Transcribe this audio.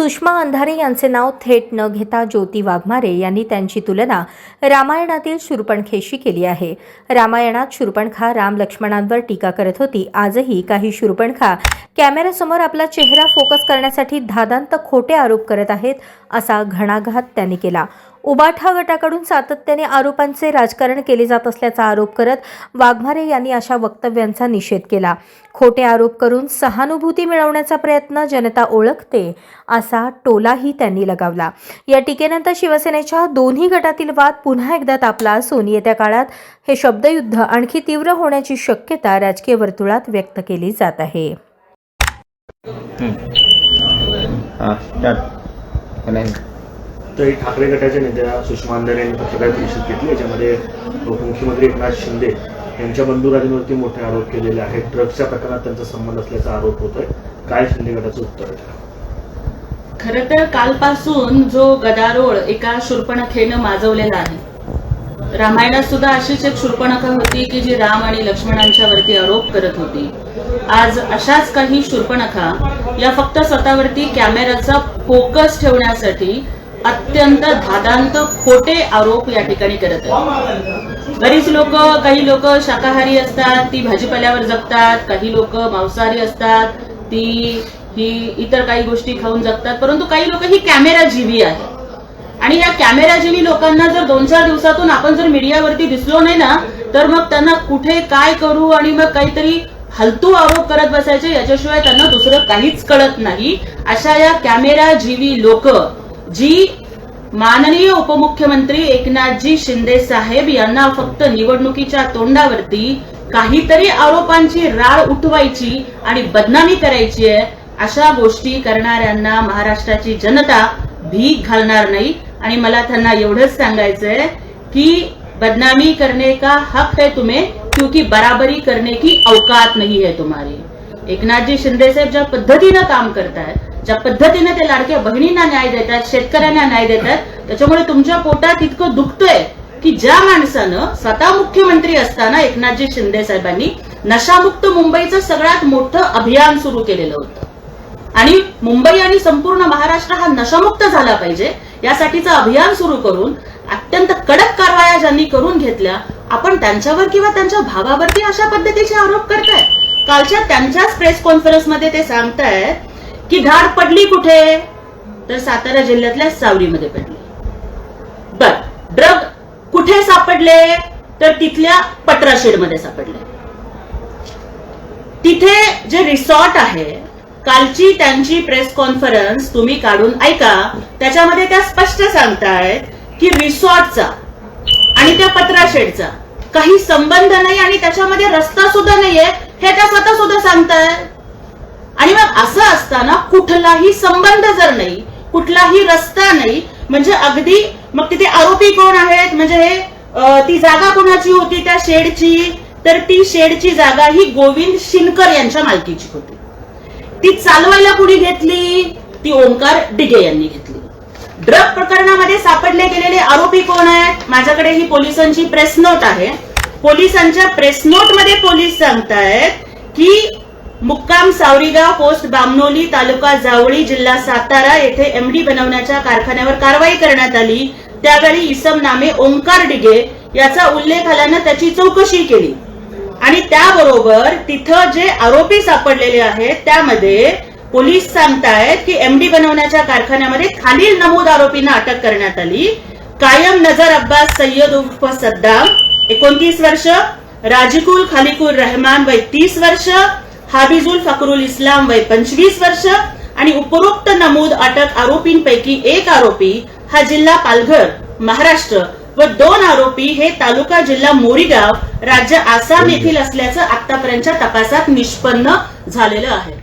सुषमा अंधारे यांचे नाव थेट न घेता ज्योती वाघमारे यांनी त्यांची तुलना रामायणातील शूर्पणखेशी केली आहे। रामायणात शूर्पणखा राम लक्ष्मणांवर टीका करत होती। आजही काही शूर्पणखा कॅमेऱ्यासमोर आपला चेहरा फोकस करण्यासाठी धादांत खोटे आरोप करत आहेत, असा घणाघात त्यांनी केला। उबाठा गटाकडून सातत्याने आरोपांचे राजकारण केले जात असल्याचा आरोप करत वाघमारे यांनी अशा वक्तव्यांचा निषेध केला। खोटे आरोप करून सहानुभूती मिळवण्याचा प्रयत्न जनता ओळखते, असा टोलाही त्यांनी लगावला। या टीकेनंतर शिवसेनेच्या दोन्ही गटातील वाद पुन्हा एकदा तापला असून येत्या काळात हे शब्दयुद्ध आणखी तीव्र होण्याची शक्यता राजकीय वर्तुळात व्यक्त केली जात आहे। तर ठाकरे गटाच्या नेत्या सुषमा अंधारे यांनी पत्रकार परिषद घेतली। याच्यामध्ये उपमुख्यमंत्री एकनाथ शिंदे यांच्या बंधुराजांवरती मोठे आरोप केलेले आहेत। ड्रग्सच्या प्रकरणात त्यांचा संबंध असल्याचा आरोप होतोय। काय शिंदे गटाचं उत्तर आहे? खरं तर कालपासून जो गदारोळ एका शूर्पणखेनं माजवलेला आहे, रामायणात सुद्धा अशीच एक शूर्पणखा होती की जी राम आणि लक्ष्मणांच्या वरती आरोप करत होती। आज अशाच काही शूर्पणखा या फक्त स्वतःवरती कॅमेराचा फोकस ठेवण्यासाठी अत्यंत धादांत खोटे आरोप या ठिकाणी करत आहेत। बरीच लोक, काही लोक शाकाहारी असतात, ती भाजीपाल्यावर जगतात, काही लोक मांसाहारी असतात, ही इतर काही गोष्टी खाऊन जगतात, परंतु काही लोक ही कॅमेरा जीवी आहे। आणि या कॅमेरा जीवी लोकांना जर 2-4 दिवसातून आपण जर मीडियावरती दिसलो नाही ना, तर मग त्यांना कुठे काय करू आणि मग काहीतरी हलतू आरोप करत बसायचे, याच्याशिवाय त्यांना दुसरं काहीच कळत नाही। अशा या कॅमेरा जीवी लोक जी माननीय उपमुख्यमंत्री एकनाथजी शिंदे साहेब यांना फक्त निवडणुकीच्या तोंडावरती काहीतरी आरोपांची राळ उठवायची आणि बदनामी करायची आहे, अशा गोष्टी करणाऱ्यांना महाराष्ट्राची जनता भीक घालणार नाही। आणि मला त्यांना एवढंच सांगायचंय की बदनामी करने का हक है तुम्हें, क्योंकि बराबरी करने की औकात नहीं है तुम्हारी। एकनाथजी शिंदे साहेब ज्या पद्धतीनं काम करतायत, ज्या पद्धतीने ते लाडक्या बहिणींना न्याय देतात, शेतकऱ्यांना न्याय देतात, त्याच्यामुळे तुमच्या पोटात इतकं दुखतंय की ज्या माणसानं स्वतः मुख्यमंत्री असताना एकनाथजी शिंदे साहेबांनी नशामुक्त मुंबईचं सगळ्यात मोठं अभियान सुरू केलेलं होतं आणि मुंबई आणि संपूर्ण महाराष्ट्र हा नशामुक्त झाला पाहिजे यासाठीचं अभियान सुरू करून अत्यंत कडक कारवाया ज्यांनी करून घेतल्या, आपण त्यांच्यावर किंवा त्यांच्या भावावरती अशा पद्धतीचे आरोप करताय। कालच्या त्यांच्याच प्रेस कॉन्फरन्समध्ये ते सांगतायत की धाड पडली कुठे, तर सातारा जिल्ह्यातल्या सावरीमध्ये पडली। बर, ड्रग कुठे सापडले, तर तिथल्या पटराशेडमध्ये सापडले। तिथे जे रिसॉर्ट आहे, कालची त्यांची प्रेस कॉन्फरन्स तुम्ही काढून ऐका, त्याच्यामध्ये त्या स्पष्ट सांगतायत की रिसॉर्टचा आणि त्या पटराशेडचा काही संबंध नाही आणि त्याच्यामध्ये रस्ता सुद्धा नाहीये, हे त्या स्वतः सुद्धा सांगतायत। आणि मग असं असताना कुठलाही संबंध जर नाही, कुठलाही रस्ता नाही, म्हणजे अगदी मग तिथे आरोपी कोण आहेत, म्हणजे हे ती जागा कोणाची होती त्या शेडची, तर ती शेडची जागा ही गोविंद शिनकर यांच्या मालकीची होती। ती चालवायला कुणी घेतली, ती ओंकार डिगे यांनी घेतली। ड्रग प्रकरणामध्ये सापडले गेलेले आरोपी कोण आहेत, माझ्याकडे ही पोलिसांची प्रेस नोट आहे। पोलिसांच्या प्रेस नोट मध्ये पोलीस सांगतायत की मुक्काम सावरीगाव, पोस्ट बामनोली, तालुका जावळी, जिल्हा सातारा येथे एमडी बनवण्याच्या कारखान्यावर कारवाई करण्यात आली। त्यावेळी इसम नामे ओंकार डिगे याचा उल्लेख आल्यानं त्याची चौकशी केली आणि त्याबरोबर तिथं जे आरोपी सापडलेले आहेत त्यामध्ये पोलीस सांगतायत की एमडी बनवण्याच्या कारखान्यामध्ये खालील नमूद आरोपींना अटक करण्यात आली। कायम नजर अब्बास सय्यद उर्फ सद्दाम 29 वर्ष, राजिकुल खालिकुर रहमान वय 30 वर्ष, हाबिजुल फकरुल इस्लाम वय 25 वर्ष आणि उपरोक्त नमूद अटक आरोपींपैकी एक आरोपी हा जिल्हा पालघर महाराष्ट्र व 2 आरोपी हे तालुका जिल्हा मोरीगाव राज्य आसाम येथील असल्याचं आतापर्यंतच्या तपासात निष्पन्न झालेलं आहे।